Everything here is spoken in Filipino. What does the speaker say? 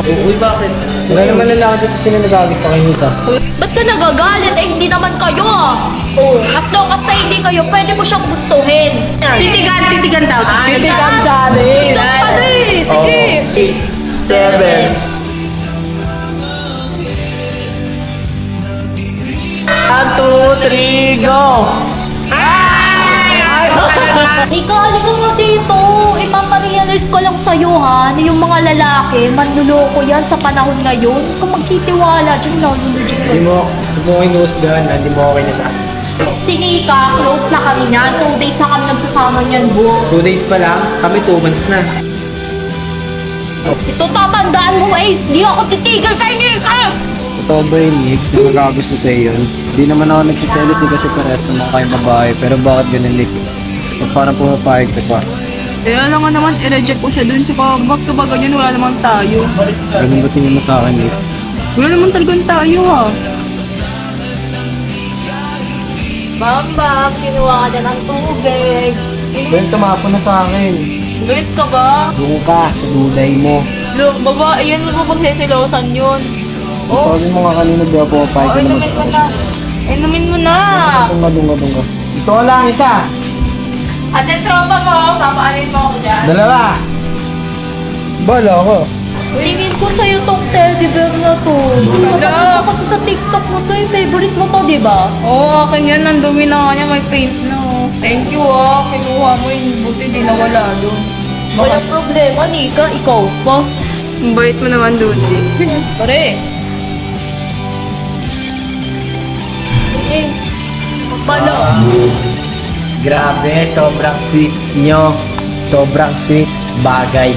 Uy, bakit? Wala naman lalaki dito sino nagagusto kay Nika. Ba't ka nagagalit? Eh, hindi naman kayo ah. Oh, as long as na hindi kayo, pwede ko siyang gustuhin. Titigan daw. Titigan challenge! Sige. 7 1, 2, 3, go! Ika, halika nga dito. Ipaparealize ko lang sa'yo ha, na yung mga lalaki, manluloko yan sa panahon ngayon. Kung magtitiwala dyan, nalulujik ka. Hindi mo kinuusgahan na, hindi mo okay na. Si Nika, close na kami niyan. 2 days na kami nagsasama niyan, bu. 2 days pa lang, kami 2 months na. Ito tatandaan mo, Ace. Di ako titigil kay Nika. Totoo ba yun, Nick? Di magagusto sa'yo yun? Di naman ako nagsiselos kasi parehas naman kayong babae. Pero bakit ganun, Nick? Parang pumapayag ka pa. Eh, alam nga naman, i-reject ko siya dun. Saka back to back ganyan, wala naman tayo. Ganun ba tingin mo sa akin, Nick? Wala naman talagang tayo ha. Bambam, kinuha ka na ng tubig. Ben, tumapo na sa akin. Galit ka ba? Doon ka, sa duday mo. Babae yan, mo pagsisilosan yun. Sabi mo nga kanina, di ako pumapayag ka na Inumin mo na. Inumin mo na. Doon ka. Ito lang, isa! Ate, tropa mo, papaanin mo ako dyan. Dalawa! Bala ako. Tingin ko sa'yo tong teddy bear na to. Nakakita kasi sa TikTok mo to, yung favorite mo to, di ba? Oo, akin yan. Nandumi na nga niya, may paint na. Oh. Thank you ah. Kinuha mo yung buti, di nawala doon. Walang problema, Nika. Ikaw pa. Ang bait mo naman, Duty. Pare. Yes. Pala. Grabe, sobrang sweet nyo. Sobrang sweet bagay.